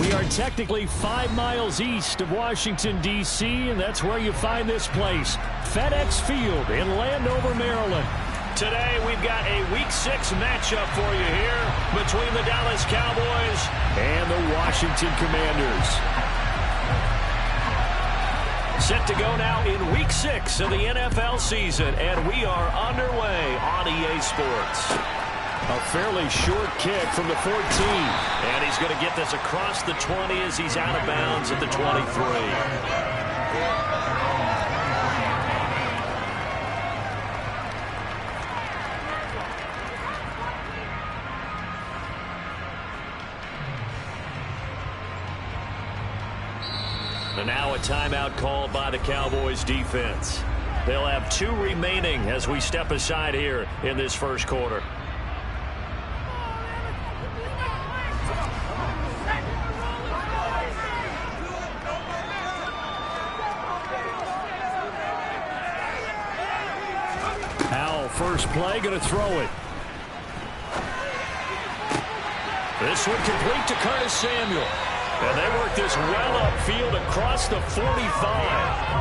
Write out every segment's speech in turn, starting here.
We are technically 5 miles east of Washington, D.C., and that's where you find this place, FedEx Field in Landover, Maryland. Today, we've got a Week 6 matchup for you here between the Dallas Cowboys and the Washington Commanders. Set to go now in Week 6 of the NFL season, and we are underway on EA Sports. A fairly short kick from the 14. And he's going to get this across the 20 as he's out of bounds at the 23. And now a timeout called by the Cowboys defense. They'll have 2 remaining as we step aside here in this first quarter. Howell, first play, going to throw it. This one complete to Curtis Samuel. And they work this well upfield across the 45.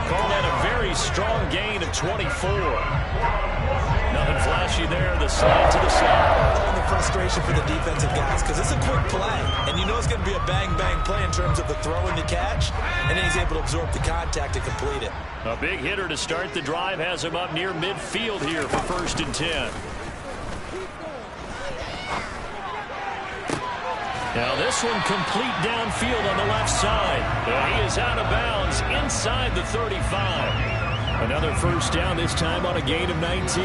Call that a very strong gain of 24. Nothing flashy there. The slide to the slot. And the frustration for the defensive guys because it's a quick play. And you know it's going to be a bang-bang play in terms of the throw and the catch. And then he's able to absorb the contact to complete it. A big hitter to start the drive has him up near midfield here for 1st and 10. Now this one complete downfield on the left side. He is out of bounds inside the 35. Another first down, this time on a gain of 19.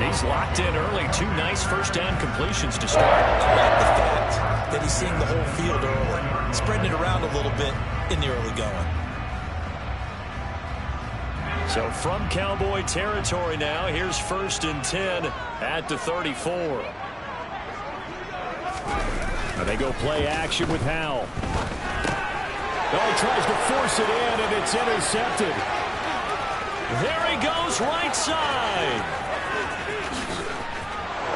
He's locked in early. 2 nice first down completions to start. I like the fact that he's seeing the whole field early. Spreading it around a little bit in the early going. So from Cowboy territory now, here's 1st and 10 at the 34. And they go play action with Howell. Oh, he tries to force it in, and it's intercepted. There he goes, right side.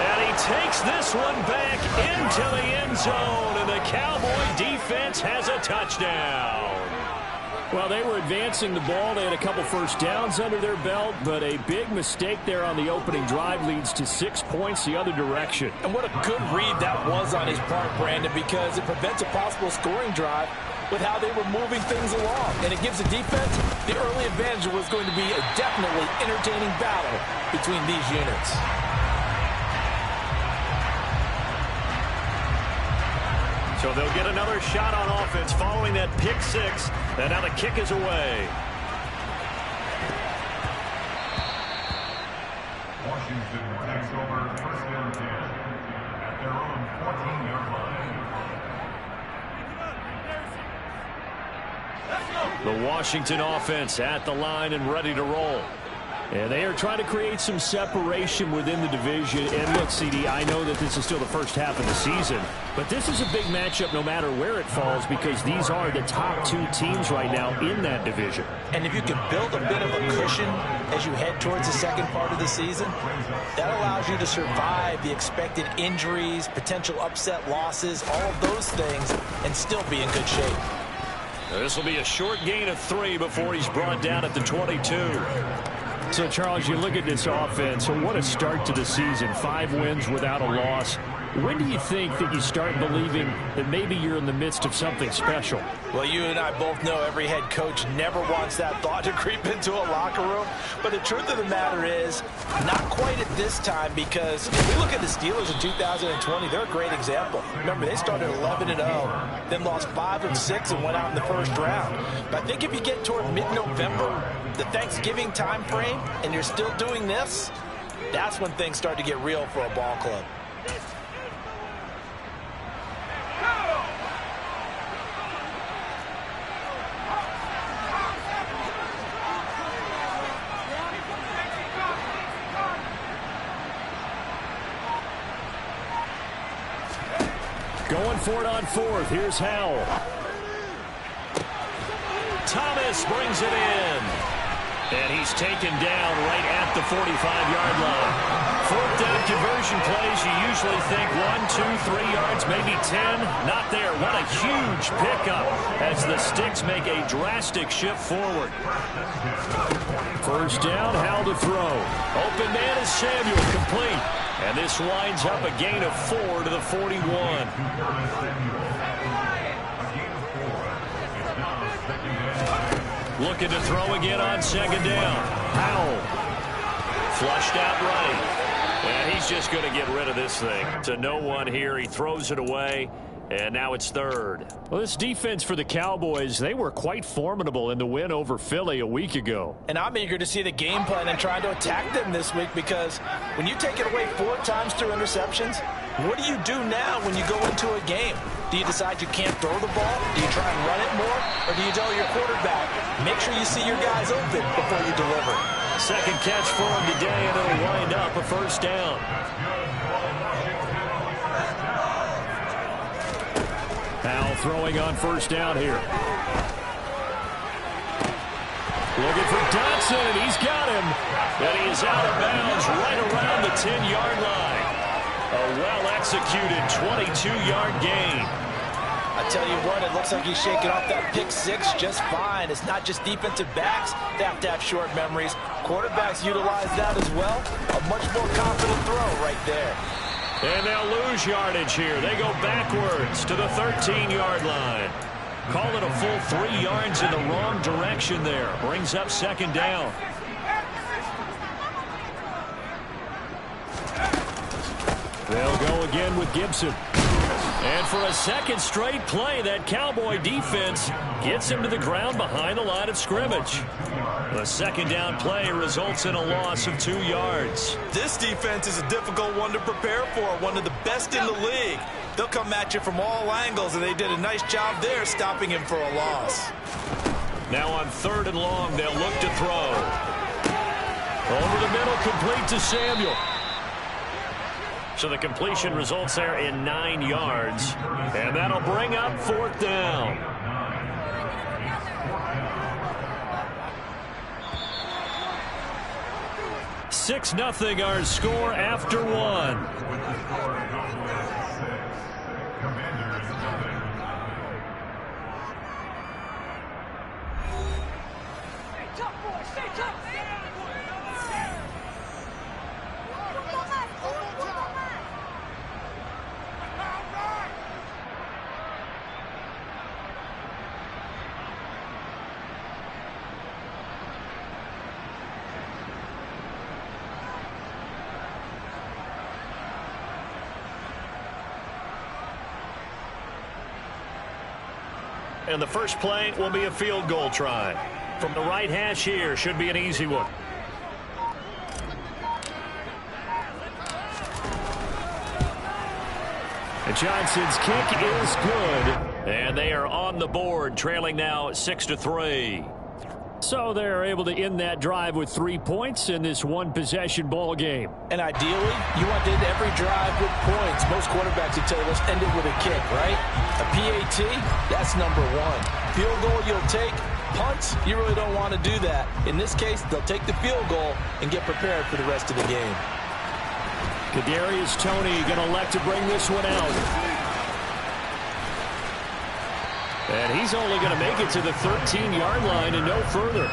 And he takes this one back into the end zone, and the Cowboy defense has a touchdown. Well, they were advancing the ball. They had a couple first downs under their belt, but a big mistake there on the opening drive leads to 6 points the other direction. And what a good read that was on his part, Brandon, because it prevents a possible scoring drive with how they were moving things along. And it gives the defense the early advantage. Was going to be a definitely entertaining battle between these units. So they'll get another shot on offense following that pick 6. And now the kick is away. Washington takes over 1st and 10 at their own 14-yard line. The Washington offense at the line and ready to roll. And they are trying to create some separation within the division. And look, CD, I know that this is still the first half of the season, but this is a big matchup no matter where it falls because these are the top 2 teams right now in that division. And if you can build a bit of a cushion as you head towards the second part of the season, that allows you to survive the expected injuries, potential upset losses, all of those things, and still be in good shape. This will be a short gain of 3 before he's brought down at the 22. So, Charles, you look at this offense, and what a start to the season. 5 wins without a loss. When do you think that you start believing that maybe you're in the midst of something special? Well, you and I both know every head coach never wants that thought to creep into a locker room. But the truth of the matter is, not quite at this time, because if we look at the Steelers in 2020, they're a great example. Remember, they started 11-0, then lost 5 of 6 and went out in the first round. But I think if you get toward mid-November, the Thanksgiving time frame, and you're still doing this, that's when things start to get real for a ball club. Going for it on 4th. Here's Howell. Thomas brings it in. And he's taken down right at the 45-yard line. Fourth down conversion plays, you usually think 1, 2, 3 yards, maybe 10. Not there. What a huge pickup as the Sticks make a drastic shift forward. First down, Howell to throw. Open man is Samuel, complete. And this winds up a gain of 4 to the 41. Looking to throw again on second down. Howell. Flushed out right. And he's just going to get rid of this thing. To no one here. He throws it away. And now it's third. Well, this defense for the Cowboys, they were quite formidable in the win over Philly a week ago. And I'm eager to see the game plan and trying to attack them this week, because when you take it away 4 times through interceptions, what do you do now when you go into a game? Do you decide you can't throw the ball? Do you try and run it more? Or do you tell your quarterback, make sure you see your guys open before you deliver? Second catch for him today, and it'll wind up a first down. Howell throwing on first down here. Looking for Dotson, and he's got him. And he is out of bounds right around the 10-yard line. A well-executed 22-yard gain. I tell you what, it looks like he's shaking off that pick six just fine. It's not just defensive backs that have to have short memories. Quarterbacks utilize that as well. A much more confident throw right there. And they'll lose yardage here. They go backwards to the 13-yard line. Call it a full 3 yards in the wrong direction there. Brings up second down. They'll go again with Gibson. And for a second straight play, that Cowboy defense gets him to the ground behind the line of scrimmage. The second down play results in a loss of 2 yards. This defense is a difficult one to prepare for, one of the best in the league. They'll come at you from all angles, and they did a nice job there stopping him for a loss. Now on 3rd and long, they'll look to throw. Over the middle, complete to Samuel. So the completion results there in 9 yards. And that'll bring up 4th down. Six nothing our score after one. And the first play will be a field goal try. From the right hash here, should be an easy one. And Johnson's kick is good. And they are on the board, trailing now 6-3. So they're able to end that drive with 3 points in this one-possession ball game. And ideally, you want to end every drive with points. Most quarterbacks would tell you, let's end it with a kick, right? A PAT, that's #1. Field goal you'll take. Punts, you really don't want to do that. In this case, they'll take the field goal and get prepared for the rest of the game. Kadarius Toney going to elect to bring this one out. And he's only going to make it to the 13-yard line and no further.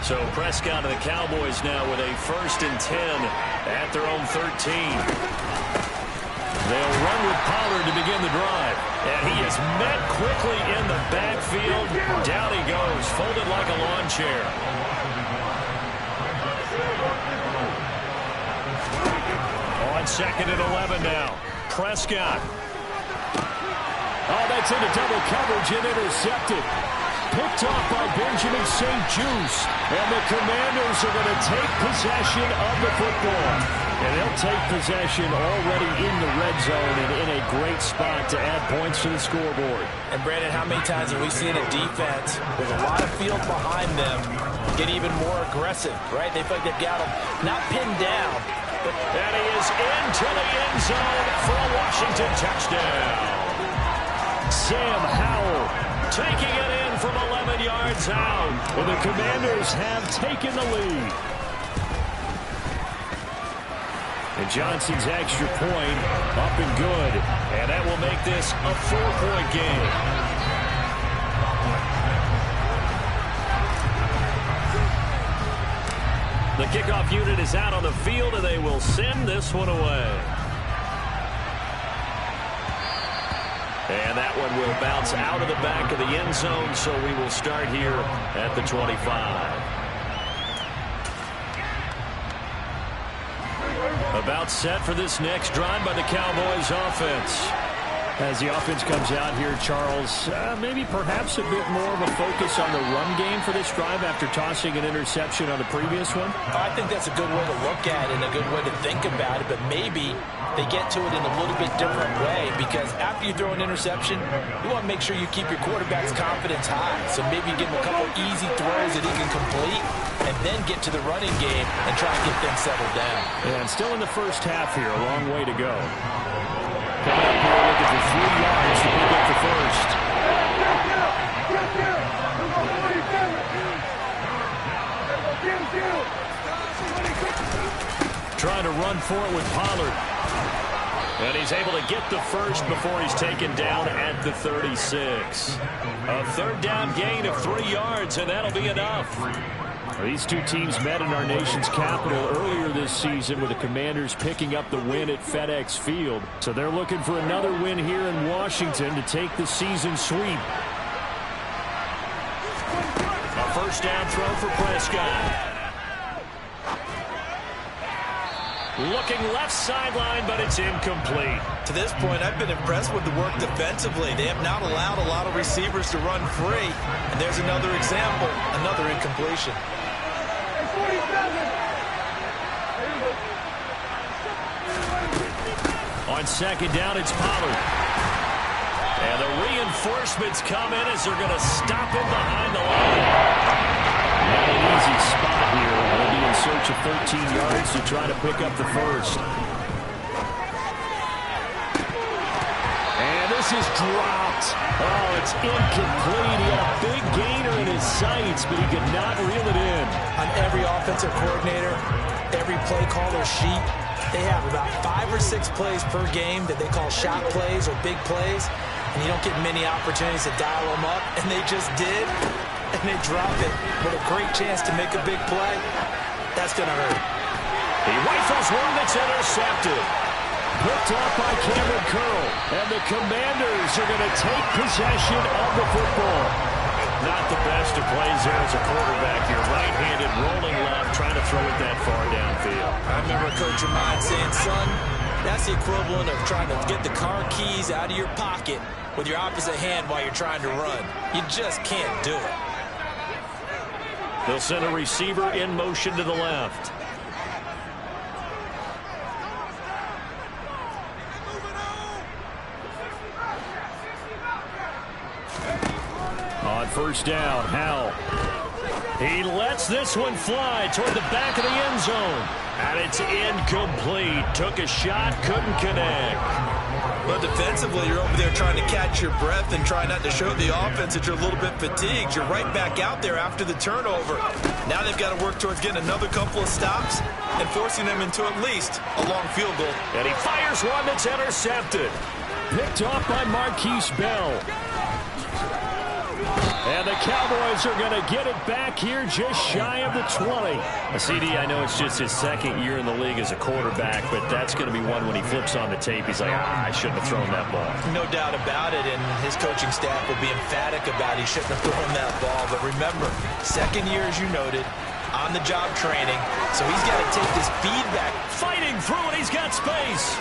So Prescott and the Cowboys now with a 1st and 10 at their own 13. They'll run with Pollard to begin the drive. And he is met quickly in the backfield. Down he goes, folded like a lawn chair. On 2nd and 11 now. Prescott. Oh, that's into double coverage and intercepted. Picked off by Benjamin St-Juste. And the Commanders are going to take possession of the football. And they'll take possession already in the red zone and in a great spot to add points to the scoreboard. And Brandon, how many times have we seen a defense with a lot of field behind them get even more aggressive, right? They feel like they've got them not pinned down. And he is into the end zone for a Washington touchdown. Sam Howell taking it in from 11 yards out. And the Commanders have taken the lead. And Johnson's extra point up and good. And that will make this a 4-point game. The kickoff unit is out on the field, and they will send this one away. And that one will bounce out of the back of the end zone, so we will start here at the 25. About set for this next drive by the Cowboys offense. As the offense comes out here, Charles, maybe perhaps a bit more of a focus on the run game for this drive after tossing an interception on the previous one? I think that's a good way to look at it and a good way to think about it, but maybe they get to it in a little bit different way, because after you throw an interception, you want to make sure you keep your quarterback's confidence high. So maybe give him a couple easy throws that he can complete and then get to the running game and try to get things settled down. And still in the first half here, a long way to go. Coming up here looking for 3 yards to pick up the first. Trying to run for it with Pollard. And he's able to get the first before he's taken down at the 36. A third down gain of 3 yards, and that'll be enough. These two teams met in our nation's capital earlier this season, with the Commanders picking up the win at FedEx Field. So they're looking for another win here in Washington to take the season sweep. A first down throw for Prescott. Looking left sideline, but it's incomplete. To this point, I've been impressed with the work defensively. They have not allowed a lot of receivers to run free. And there's another example, another incompletion. On second down, it's Pollard. And the reinforcements come in as they're going to stop him behind the line. Not an easy spot here. They'll be in search of 13 yards to try to pick up the first. And this is dropped. Oh, it's incomplete. He had a big gainer in his sights, but he could not reel it in. On every offensive coordinator, every play caller sheet, they have about 5 or 6 plays per game that they call shot plays or big plays, and you don't get many opportunities to dial them up, and they just did, and they drop it with a great chance to make a big play. That's going to hurt. He rifles one that's intercepted. Picked off by Cameron Curl, and the Commanders are going to take possession of the football. Not the best of plays there as a quarterback. You're right-handed, rolling left, trying to throw it that far downfield. I remember a coach of mine saying, son, that's the equivalent of trying to get the car keys out of your pocket with your opposite hand while you're trying to run. You just can't do it. They'll send a receiver in motion to the left. On first down, Howell. He lets this one fly toward the back of the end zone. And it's incomplete. Took a shot, couldn't connect. But defensively, you're over there trying to catch your breath and try not to show the offense that you're a little bit fatigued. You're right back out there after the turnover. Now they've got to work towards getting another couple of stops and forcing them into at least a long field goal. And he fires one that's intercepted. Picked off by Marquise Bell. And the Cowboys are going to get it back here just shy of the 20. CD, I know it's just his second year in the league as a quarterback, but that's going to be one when he flips on the tape. He's like, I shouldn't have thrown that ball. No doubt about it, and his coaching staff will be emphatic about he shouldn't have thrown that ball. But remember, second year, as you noted, on-the-job training, so he's got to take this feedback. Fighting through it, he's got space.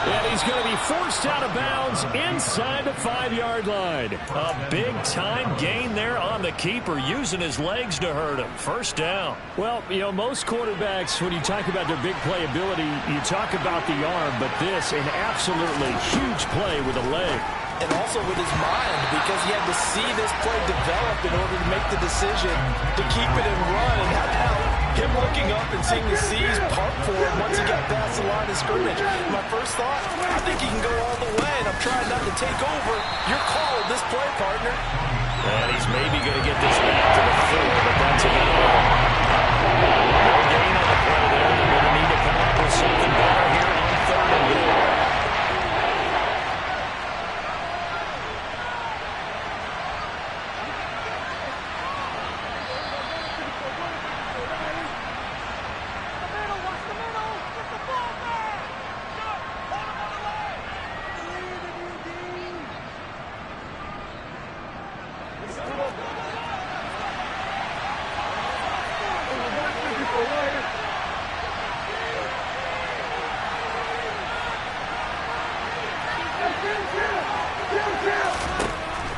And he's going to be forced out of bounds inside the 5-yard line. A big-time gain there on the keeper, using his legs to hurt him. First down. Well, you know, most quarterbacks, when you talk about their big playability, you talk about the arm, but this, an absolutely huge play with a leg. And also with his mind, because he had to see this play develop in order to make the decision to keep it and run. And how Him looking up and seeing the seas part for him once he got past the line of scrimmage. My first thought, I think he can go all the way, and I'm trying not to take over. Your call at this play, partner. And he's maybe going to get this back to the 4, but that's about all. No gain on the play there. They're going to need to come up with something better here on 3rd and goal.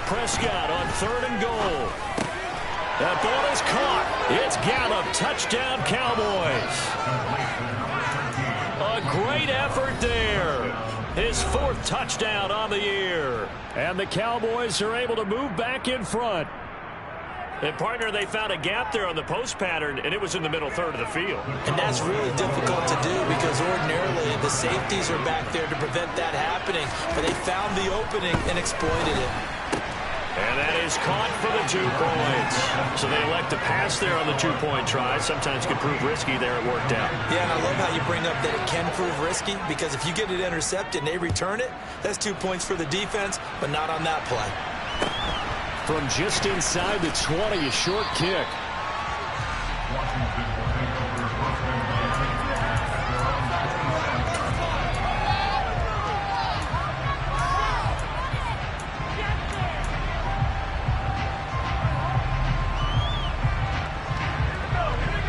Prescott on 3rd and goal. That ball is caught. It's Gallup. Touchdown, Cowboys. A great effort there. His 4th touchdown on the year. And the Cowboys are able to move back in front. And, partner, they found a gap there on the post pattern, and it was in the middle 3rd of the field. And that's really difficult to do because ordinarily the safeties are back there to prevent that happening. But they found the opening and exploited it. And that is caught for the 2 points. So they elect to pass there on the 2-point try. Sometimes can prove risky there. It worked out. Yeah, and I love how you bring up that it can prove risky because if you get it intercepted and they return it, that's 2 points for the defense, but not on that play. From just inside the 20, a short kick.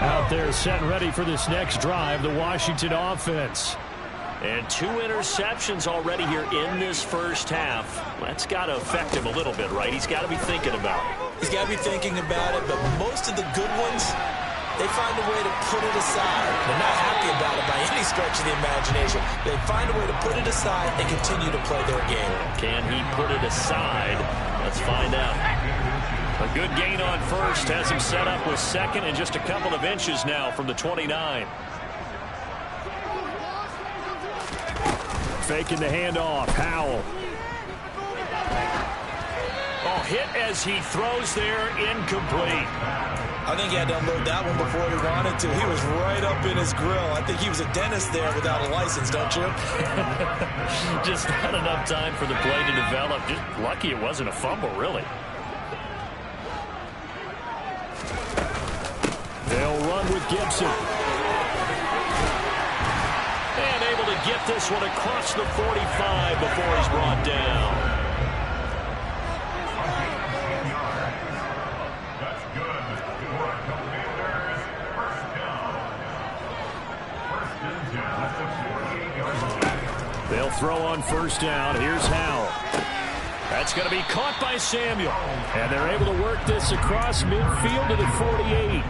Out there set and ready for this next drive, the Washington offense. And 2 interceptions already here in this first half. That's got to affect him a little bit, right? He's got to be thinking about it. He's got to be thinking about it, but most of the good ones, they find a way to put it aside. They're not happy about it by any stretch of the imagination. They find a way to put it aside and continue to play their game. Can he put it aside? Let's find out. A good gain on 1st has him set up with 2nd and just a couple of inches now from the 29. Faking the handoff. Howell. Oh, hit as he throws there. Incomplete. I think he had to unload that one before he wanted to. He was right up in his grill. I think he was a dentist there without a license, don't you? Just not enough time for the play to develop. Just lucky it wasn't a fumble, really. They'll run with Gibson. And able to get this one across the 45 before he's brought down. That's good. For Commanders, first down. First and 10 at the 48-yard line. They'll throw on 1st down. Here's Howell. That's going to be caught by Samuel. And they're able to work this across midfield to the 48.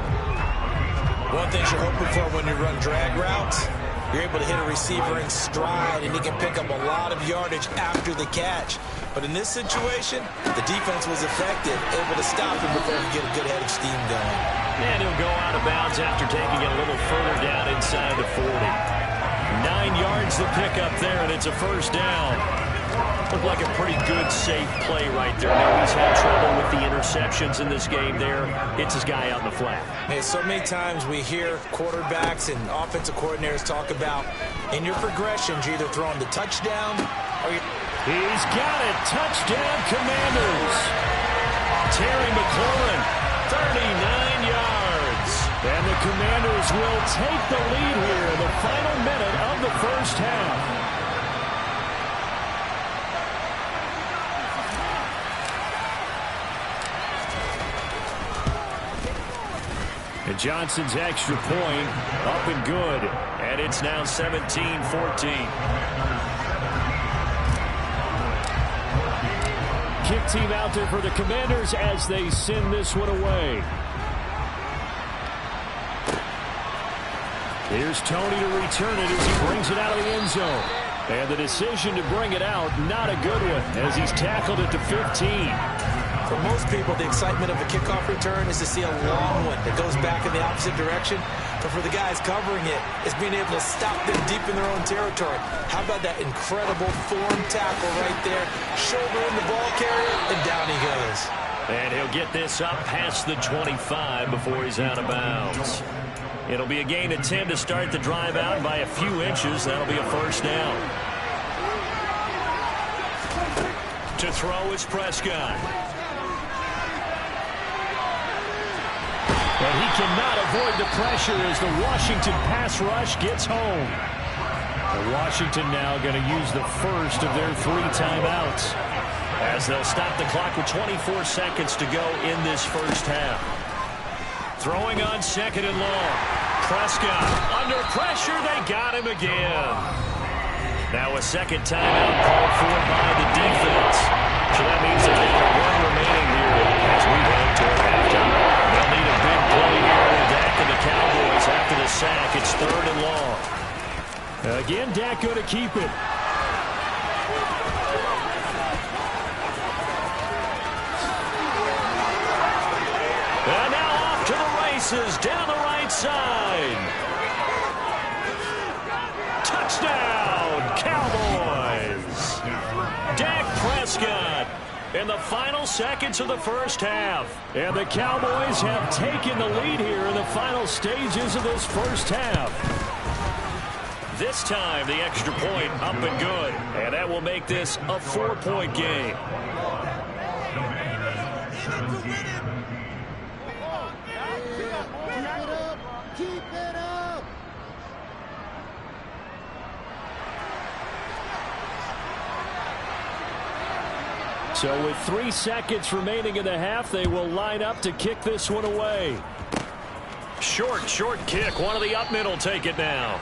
One thing you're hoping for when you run drag routes, you're able to hit a receiver in stride, and he can pick up a lot of yardage after the catch. But in this situation, the defense was effective, able to stop him before he get a good head of steam going. And he'll go out of bounds after taking it a little further down inside the 40. 9 yards the pickup there, and it's a 1st down. Looked like a pretty good, safe play right there. Now he's had trouble with the interceptions in this game there. Hits his guy out in the flat. Hey, so many times we hear quarterbacks and offensive coordinators talk about in your progressions, you're either throwing the touchdown or you're... He's got it. Touchdown, Commanders. Terry McLaurin, 39 yards. And the Commanders will take the lead here in the final minute of the first half. And Johnson's extra point up and good. And it's now 17-14. Kick team out there for the Commanders as they send this one away. Here's Tony to return it as he brings it out of the end zone. And the decision to bring it out, not a good one, as he's tackled at the 15. For most people, the excitement of a kickoff return is to see a long one that goes back in the opposite direction. But for the guys covering it, it's being able to stop them deep in their own territory. How about that incredible form tackle right there? Shoulder in the ball carrier, and down he goes. And he'll get this up past the 25 before he's out of bounds. It'll be a gain of 10 to start the drive out by a few inches. That'll be a first down. To throw is Prescott. But he cannot avoid the pressure as the Washington pass rush gets home. Washington now going to use the first of their 3 timeouts, as they'll stop the clock with 24 seconds to go in this first half. Throwing on 2nd and long. Prescott under pressure. They got him again. Now a second timeout called for by the defense. So that means that they've got 1 remaining here as we head toward halftime. They'll need a big play here with Dak and the Cowboys after the sack. It's 3rd and long. Again, Dak going to keep it. And now off to the races down the right side. Touchdown, Cowboys. Dak Prescott in the final seconds of the first half. And the Cowboys have taken the lead here in the final stages of this first half. This time, the extra point up and good. And that will make this a 4-point game. Keep it up. So with 3 seconds remaining in the half, they will line up to kick this one away. Short kick. One of the up middle take it now.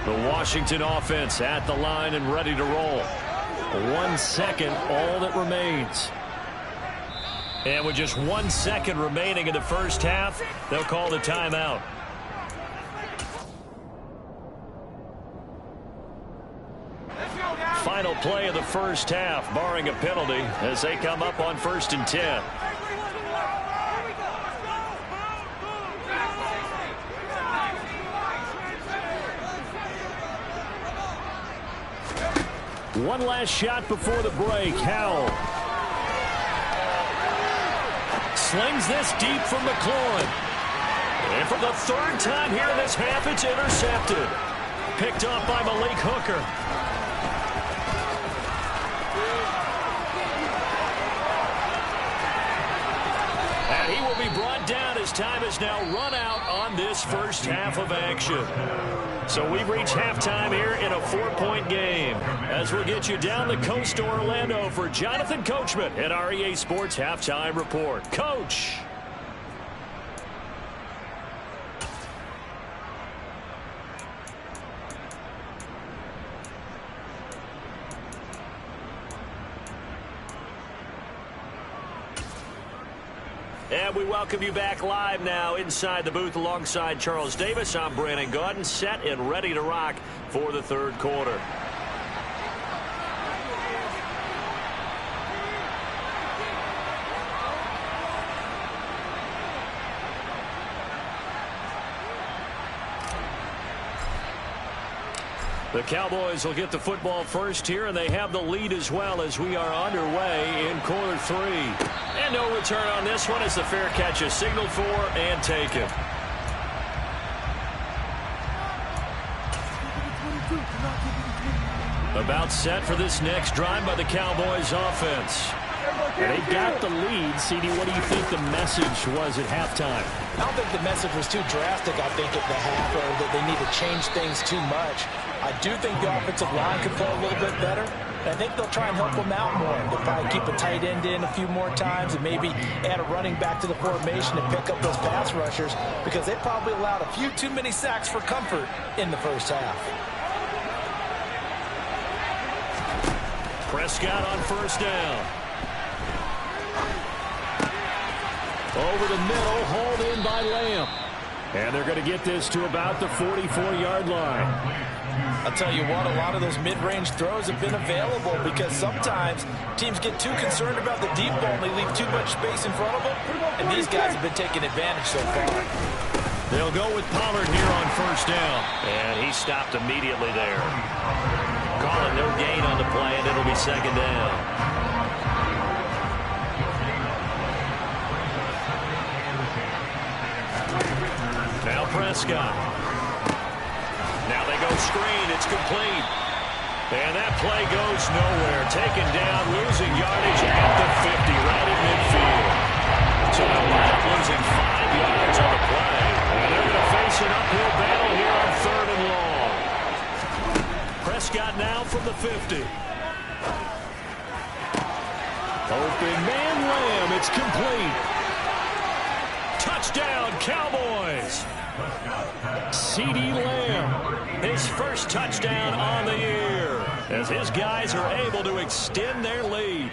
The Washington offense at the line and ready to roll. 1 second, all that remains. And with just 1 second remaining in the first half, they'll call the timeout. Final play of the first half, barring a penalty, as they come up on 1st and 10. One last shot before the break. Howell slings this deep from McLaurin. And for the 3rd time here in this half, it's intercepted. Picked off by Malik Hooker. And he will be brought down as time is now run out on this first half of action. So we've reached halftime here in a 4-point game. As we'll get you down the coast to Orlando for Jonathan Coachman at our EA Sports Halftime Report. Coach. And we welcome you back live now inside the booth alongside Charles Davis. I'm Brandon Gaudin, set and ready to rock for the 3rd quarter. The Cowboys will get the football first here, and they have the lead as well as we are underway in quarter 3. And no return on this one as the fair catch is signaled for and taken. About set for this next drive by the Cowboys offense. They got the lead. CD, what do you think the message was at halftime? I don't think the message was too drastic, I think, at the half, or that they need to change things too much. I do think the offensive line could play a little bit better. I think they'll try and help them out more. They'll probably keep a tight end in a few more times and maybe add a running back to the formation and pick up those pass rushers, because they probably allowed a few too many sacks for comfort in the first half. Prescott on 1st down. over the middle, hauled in by Lamb. And they're going to get this to about the 44-yard line. I'll tell you what, a lot of those mid-range throws have been available because sometimes teams get too concerned about the deep ball and they leave too much space in front of them, and these guys have been taking advantage so far. They'll go with Pollard here on first down. And he stopped immediately there. Calling no gain on the play, and it'll be second down. Now Prescott. Now they go screen. It's complete. And that play goes nowhere. Taken down, losing yardage at the 50, right in midfield. So they'll wind up losing 5 yards on the play. And they're going to face an uphill battle here on 3rd and long. Prescott now from the 50. Open man Lamb. It's complete. Touchdown, Cowboys. CeeDee Lamb, his first touchdown on the year, as his guys are able to extend their lead.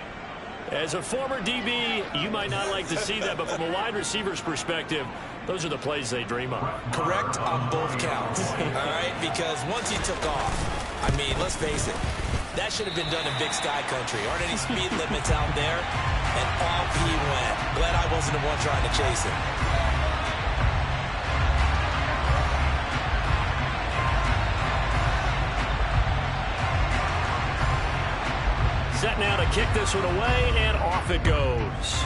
As a former DB, you might not like to see that, but from a wide receiver's perspective, those are the plays they dream of. Correct on both counts, all right? Because once he took off, I mean, let's face it, that should have been done in Big Sky Country. Aren't any speed limits out there? And off he went. Glad I wasn't the one trying to chase him. Set now to kick this one away, and off it goes.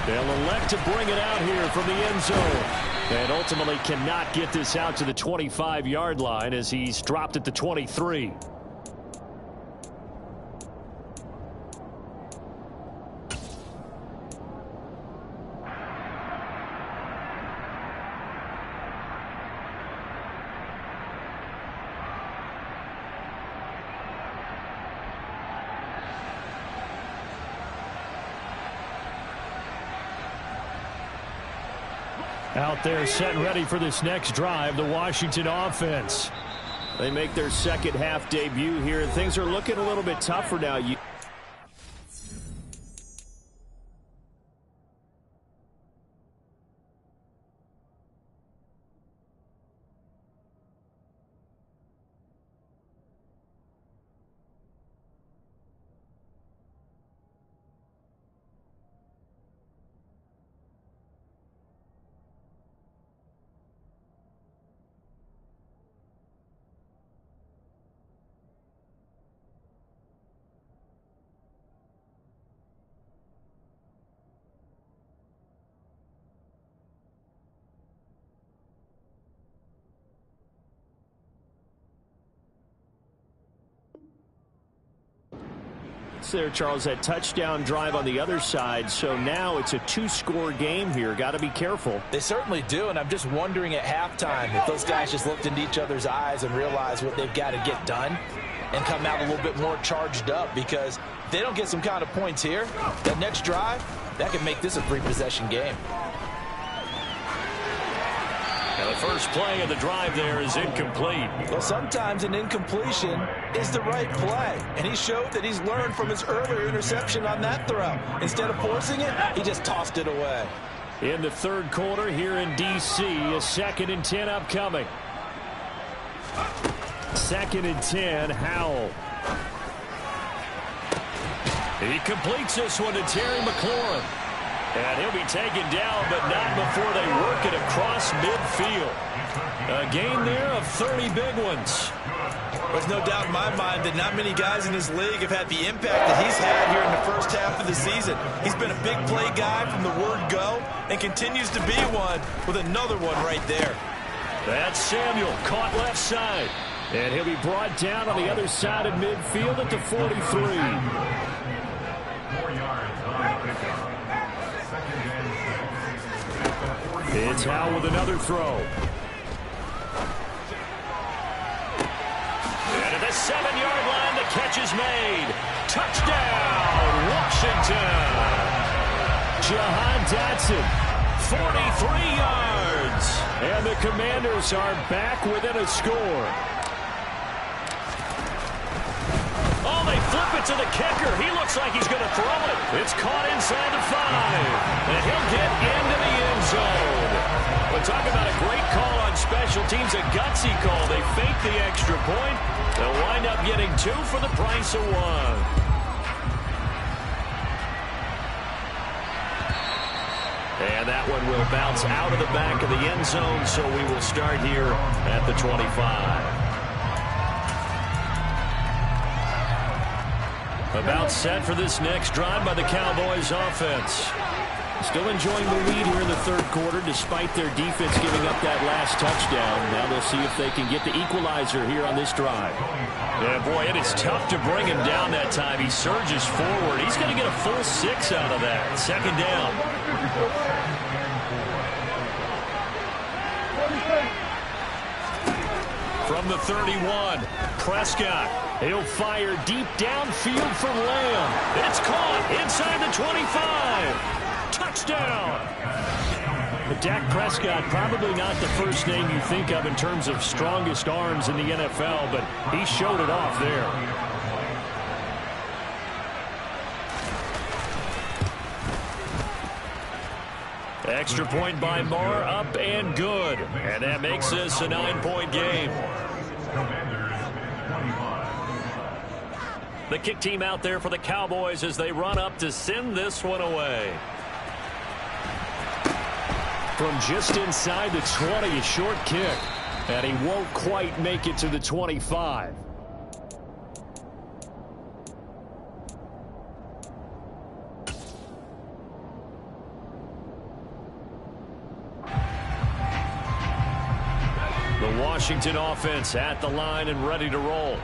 They'll elect to bring it out here from the end zone. And ultimately cannot get this out to the 25-yard line as he's dropped at the 23. Out there set and ready for this next drive, the Washington offense. They make their second half debut here. Things are looking a little bit tougher now. There, Charles, that touchdown drive on the other side, so now it's a 2-score game here. Got to be careful. They certainly do, and I'm just wondering at halftime if those guys just looked into each other's eyes and realized what they've got to get done and come out a little bit more charged up, because if they don't get some kind of points here, that next drive, that could make this a 3-possession game. Now the first play of the drive there is incomplete. Well, sometimes an incompletion is the right play, and he showed that he's learned from his earlier interception on that throw. Instead of forcing it, he just tossed it away. In the third quarter here in D.C., a 2nd and 10 upcoming. 2nd and 10, Howell. He completes this one to Terry McLaurin. And he'll be taken down, but not before they work it across midfield. A gain there of 30 big ones. There's no doubt in my mind that not many guys in this league have had the impact that he's had here in the first half of the season. He's been a big play guy from the word go and continues to be one with another one right there. That's Samuel, caught left side. And he'll be brought down on the other side of midfield at the 43. 4 yards on the pickup. It's Howell with another throw. And at the 7-yard line, the catch is made. Touchdown, Washington. Jahan Dotson, 43 yards. And the Commanders are back within a score. Oh, they flip it to the kicker. He looks like he's going to throw it. It's caught inside the 5. And he'll get into the end zone. But talk about a great call on special teams, a gutsy call. They fake the extra point. They'll wind up getting 2 for the price of 1. And that one will bounce out of the back of the end zone, so we will start here at the 25. About set for this next drive by the Cowboys offense. Still enjoying the lead here in the third quarter despite their defense giving up that last touchdown. Now they'll see if they can get the equalizer here on this drive. Yeah, boy, it is tough to bring him down that time. He surges forward. He's going to get a full 6 out of that. Second down. From the 31, Prescott. He'll fire deep downfield for Lamb. It's caught inside the 25. Touchdown! But Dak Prescott, probably not the first name you think of in terms of strongest arms in the NFL, but he showed it off there. Extra point by Marr, up and good. And that makes this a 9-point game. The kick team out there for the Cowboys as they run up to send this one away. From just inside the 20, a short kick. And he won't quite make it to the 25. The Washington offense at the line and ready to roll.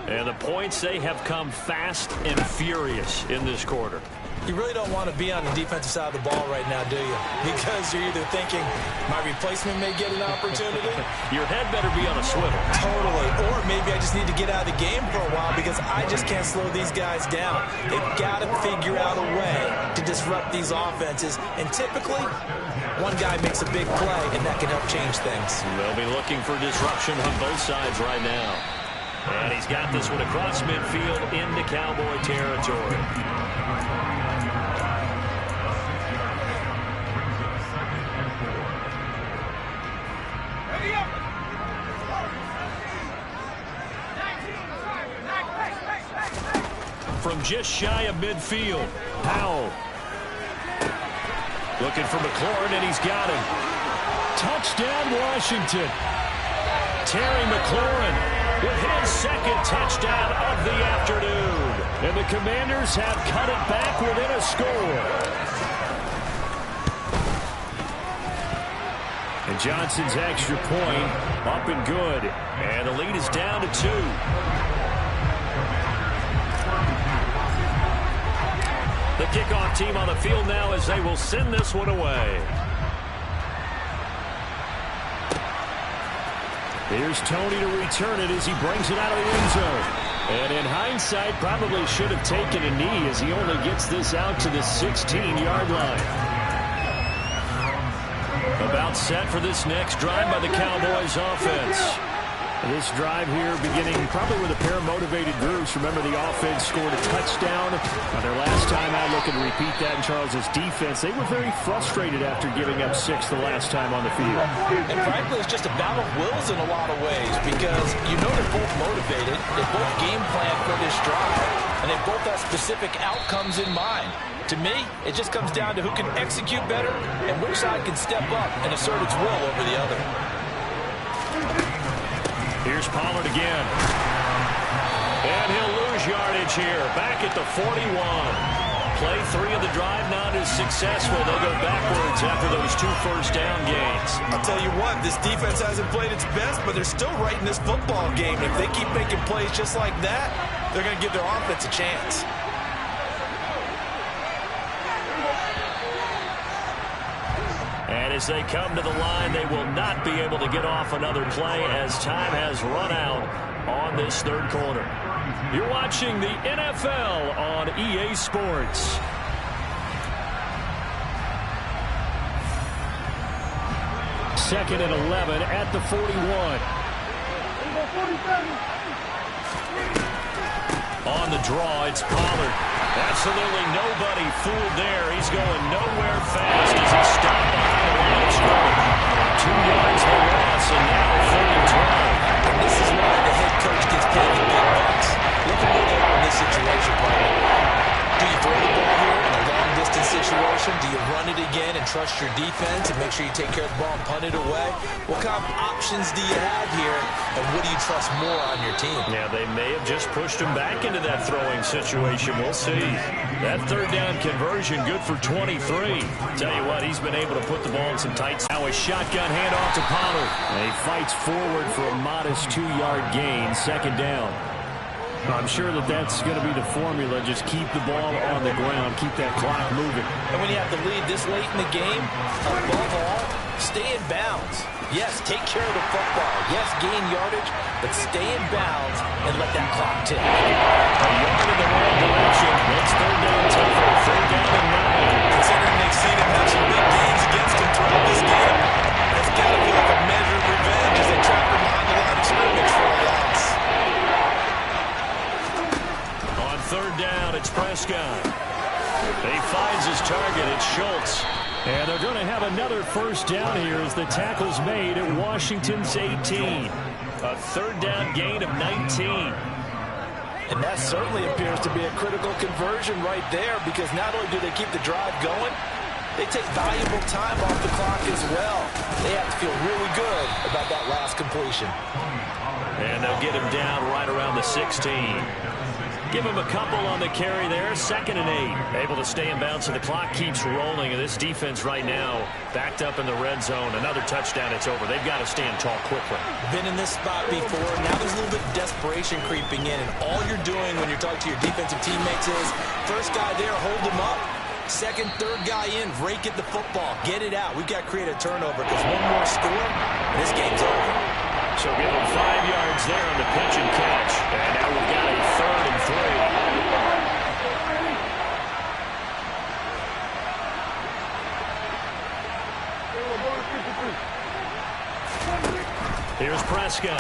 And the points, they have come fast and furious in this quarter. You really don't want to be on the defensive side of the ball right now, do you? Because you're either thinking, my replacement may get an opportunity. Your head better be on a swivel. Totally. Or maybe I just need to get out of the game for a while because I just can't slow these guys down. They've got to figure out a way to disrupt these offenses. And typically, one guy makes a big play, and that can help change things. They'll be looking for disruption on both sides right now. And he's got this one across midfield into Cowboy territory. From just shy of midfield, Powell. Looking for McLaurin, and he's got him. Touchdown, Washington. Terry McLaurin with his second touchdown of the afternoon. And the Commanders have cut it back within a score. And Johnson's extra point up and good. And the lead is down to 2. The kickoff team on the field now as they will send this one away. Here's Tony to return it as he brings it out of the end zone. And in hindsight, probably should have taken a knee as he only gets this out to the 16-yard line. About set for this next drive by the Cowboys offense. This drive here beginning probably with a pair of motivated groups. Remember, the offense scored a touchdown on their last time out. Looking to repeat that in Charles's defense. They were very frustrated after giving up 6 the last time on the field. And frankly, it's just a battle of wills in a lot of ways because you know they're both motivated. They both game plan for this drive, and they both have specific outcomes in mind. To me, it just comes down to who can execute better and which side can step up and assert its will over the other. Here's Pollard again. And he'll lose yardage here. Back at the 41. Play 3 of the drive not as successful. They go backwards after those 2 first down gains. I'll tell you what, this defense hasn't played its best, but they're still right in this football game. If they keep making plays just like that, they're going to give their offense a chance. And as they come to the line, they will not be able to get off another play as time has run out on this third quarter. You're watching the NFL on EA Sports. Second and 11 at the 41. On the draw, it's Pollard. That's Absolutely nobody fooled there. He's going nowhere fast as he stopped behind the line of scrimmage. 2 yards the loss, and now 3rd and 12. And this is why the head coach gets paid the big bucks. Look at where they are in this situation, partner. Do you throw the ball here in a long-distance situation? Do you run it again and trust your defense and make sure you take care of the ball and punt it away? What kind of options do you have here, and what do you trust more on your team? Yeah, they may have just pushed him back into that throwing situation. We'll see. That 3rd down conversion, good for 23. Tell you what, he's been able to put the ball in some tight. Now a shotgun handoff to Pollard. And he fights forward for a modest 2-yard gain, 2nd down. I'm sure that that's going to be the formula. Just keep the ball on the ground. Keep that clock moving. And when you have the lead this late in the game, above all, stay in bounds. Yes, take care of the football. Yes, gain yardage, but stay in bounds and let that clock tick. A yard in the wrong direction. It's 3rd down tougher. 3rd down and 9. Considering they've seen him have some big gains against him throughout this game, that's got to feel like a measure of revenge as they trap him behind the line of scrimmage for a loss. 3rd down, it's Prescott. He finds his target. It's Schultz. And they're going to have another 1st down here as the tackle's made at Washington's 18. A 3rd down gain of 19. And that certainly appears to be a critical conversion right there, because not only do they keep the drive going, they take valuable time off the clock as well. They have to feel really good about that last completion. And they'll get him down right around the 16. Give him a couple on the carry there. 2nd and 8. Able to stay in bounds, and the clock keeps rolling. And this defense right now backed up in the red zone. Another touchdown, it's over. They've got to stand tall quickly. Been in this spot before. Now there's a little bit of desperation creeping in. And all you're doing when you're talking to your defensive teammates is, first guy there, hold him up. 2nd, 3rd guy in, rake at the football. Get it out. We've got to create a turnover, because one more score, and this game's over. So give him 5 yards there on the pitch and catch. And now we've got a 3rd and 3. Here's Prescott.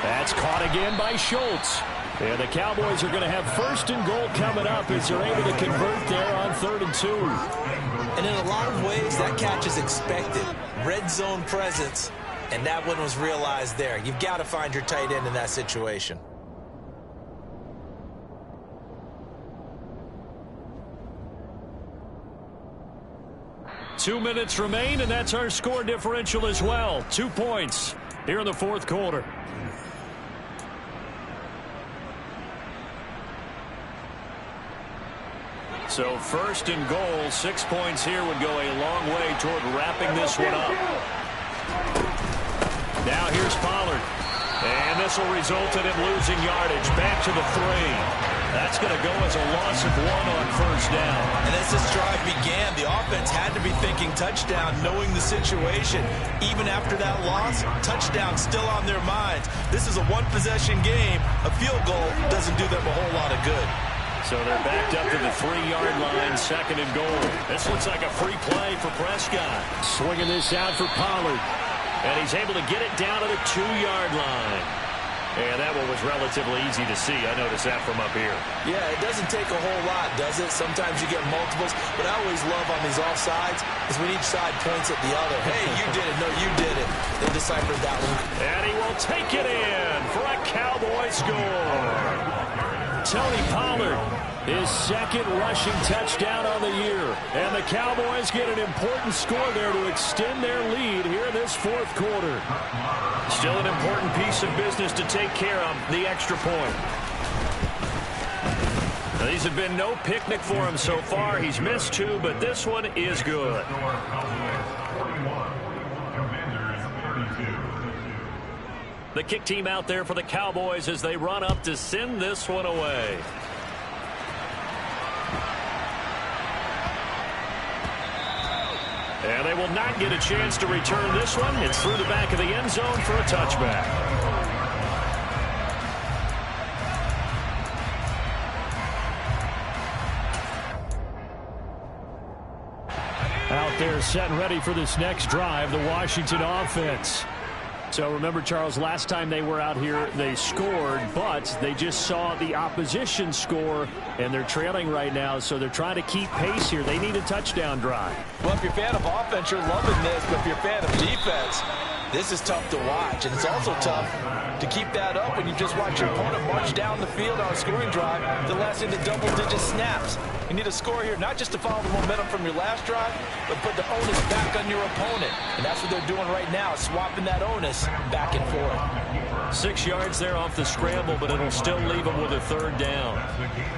That's caught again by Schultz. And the Cowboys are going to have 1st and goal coming up as they're able to convert there on 3rd and 2. And in a lot of ways, that catch is expected. Red zone presence. And that one was realized there. You've got to find your tight end in that situation. Two minutes remain, and that's our score differential as well. 2 points here in the 4th quarter. So 1st and goal, 6 points here would go a long way toward wrapping this one up. Now here's Pollard. And this will result in him losing yardage. Back to the 3. That's going to go as a loss of 1 on 1st down. And as this drive began, the offense had to be thinking touchdown, knowing the situation. Even after that loss, touchdown still on their minds. This is a 1-possession game. A field goal doesn't do them a whole lot of good. So they're backed up to the 3-yard line, 2nd and goal. This looks like a free play for Prescott. Swinging this out for Pollard. And he's able to get it down to the 2-yard line. And that one was relatively easy to see. I noticed that from up here. Yeah, it doesn't take a whole lot, does it? Sometimes you get multiples. But I always love on these offsides is when each side points at the other. Hey, you did it. No, you did it. They deciphered that one. And he will take it in for a Cowboy score. Tony Pollard, his 2nd rushing touchdown on the year. And the Cowboys get an important score there to extend their lead here in this 4th quarter. Still an important piece of business to take care of, the extra point. These have been no picnic for him so far. He's missed 2, but this one is good. The kick team out there for the Cowboys as they run up to send this one away. And they will not get a chance to return this one. It's through the back of the end zone for a touchback. Out there set and ready for this next drive, the Washington offense. So remember, Charles, last time they were out here, they scored, but they just saw the opposition score, and they're trailing right now, so they're trying to keep pace here. They need a touchdown drive. Well, if you're a fan of offense, you're loving this, but if you're a fan of defense, this is tough to watch, and it's also tough to keep that up when you just watch your opponent march down the field on a scoring drive to last into double-digit snaps. You need a score here, not just to follow the momentum from your last drive, but put the onus back on your opponent. And that's what they're doing right now, swapping that onus back and forth. 6 yards there off the scramble, but it'll still leave them with a third down.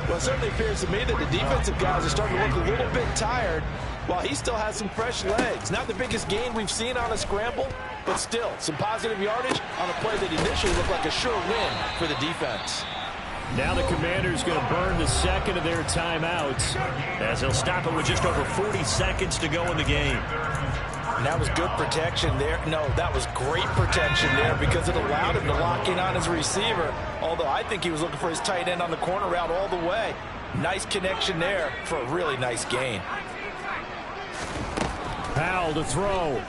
Well, it certainly appears to me that the defensive guys are starting to look a little bit tired while he still has some fresh legs. Not the biggest gain we've seen on a scramble, but still some positive yardage on a play that initially looked like a sure win for the defense. Now the Commanders going to burn the second of their timeouts as they'll stop it with just over 40 seconds to go in the game. And that was good protection there. No, that was great protection there because it allowed him to lock in on his receiver, although I think he was looking for his tight end on the corner route all the way. Nice connection there for a really nice gain. Powell to throw.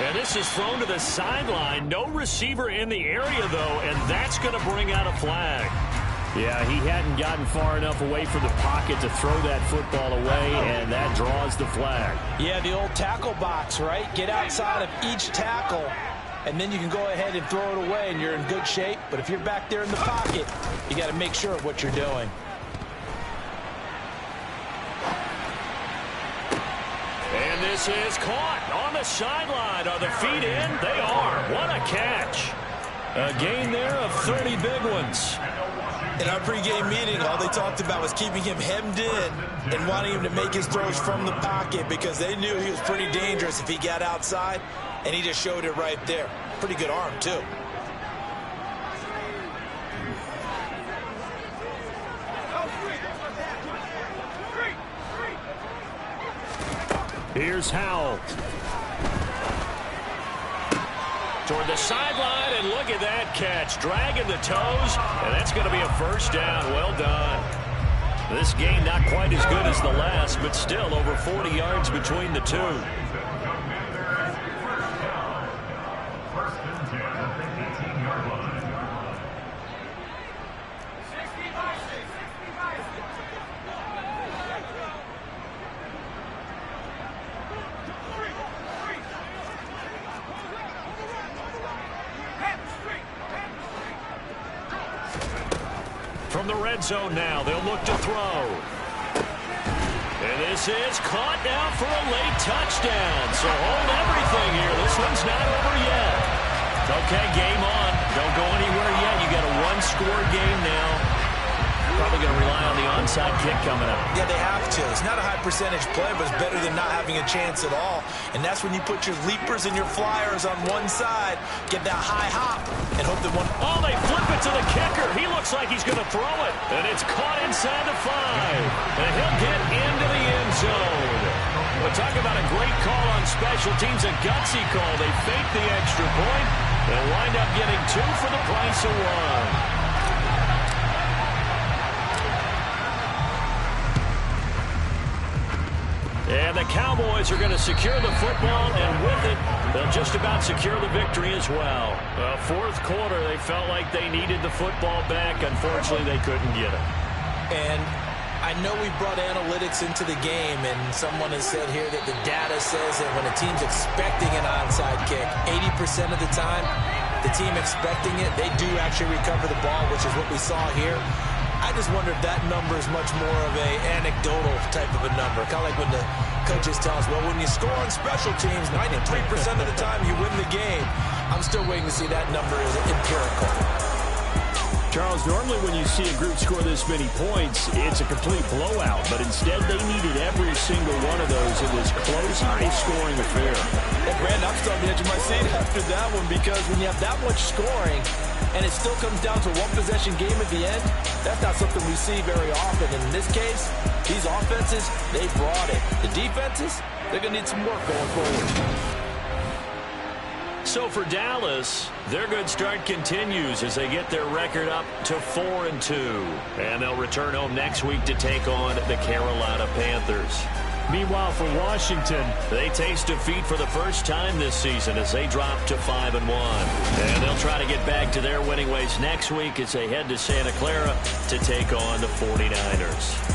And this is thrown to the sideline. No receiver in the area, though, and that's going to bring out a flag. Yeah, he hadn't gotten far enough away from the pocket to throw that football away, and that draws the flag. Yeah, the old tackle box, right? Get outside of each tackle, and then you can go ahead and throw it away, and you're in good shape. But if you're back there in the pocket, you got to make sure of what you're doing. And this is caught on the sideline. Are the feet in? They are. What a catch. A gain there of 30 big ones. In our pregame meeting, all they talked about was keeping him hemmed in and wanting him to make his throws from the pocket because they knew he was pretty dangerous if he got outside, and he just showed it right there. Pretty good arm, too. Here's Howell. Toward the sideline, and look at that catch. Dragging the toes, and that's going to be a first down. Well done. This game not quite as good as the last, but still over 40 yards between the two. First and 10 at the 18-yard line. From the red zone now, they'll look to throw. And this is caught now for a late touchdown. So hold everything here. This one's not over yet. Okay, game on. Don't go anywhere yet. You got a one-score game now. Probably going to rely on the onside kick coming up. Yeah, they have to. It's not a high percentage play, but it's better than not having a chance at all. And that's when you put your leapers and your flyers on one side, get that high hop, and hope that one... Oh, they flip it to the kicker. He looks like he's going to throw it. And it's caught inside the 5. And he'll get into the end zone. But talk about a great call on special teams, a gutsy call. They fake the extra point and wind up getting 2 for the price of 1. And the Cowboys are going to secure the football, and with it, they'll just about secure the victory as well. Fourth quarter, they felt like they needed the football back. Unfortunately, they couldn't get it. And I know we brought analytics into the game, and someone has said here that the data says that when a team's expecting an onside kick, 80% of the time, the team expecting it, they do actually recover the ball, which is what we saw here. I just wonder if that number is much more of a anecdotal type of a number. Kind of like when the coaches tell us, well, when you score on special teams, 93% of the time you win the game. I'm still waiting to see that number is empirical. Charles, normally when you see a group score this many points, it's a complete blowout. But instead, they needed every single one of those in this close, high-scoring affair. Well, Brandon, I'm still on the edge of my seat after that one because when you have that much scoring and it still comes down to a one-possession game at the end, that's not something we see very often. And in this case, these offenses, they brought it. The defenses, they're going to need some work going forward. So for Dallas, their good start continues as they get their record up to 4-2. And they'll return home next week to take on the Carolina Panthers. Meanwhile, for Washington, they taste defeat for the first time this season as they drop to 5-1. And they'll try to get back to their winning ways next week as they head to Santa Clara to take on the 49ers.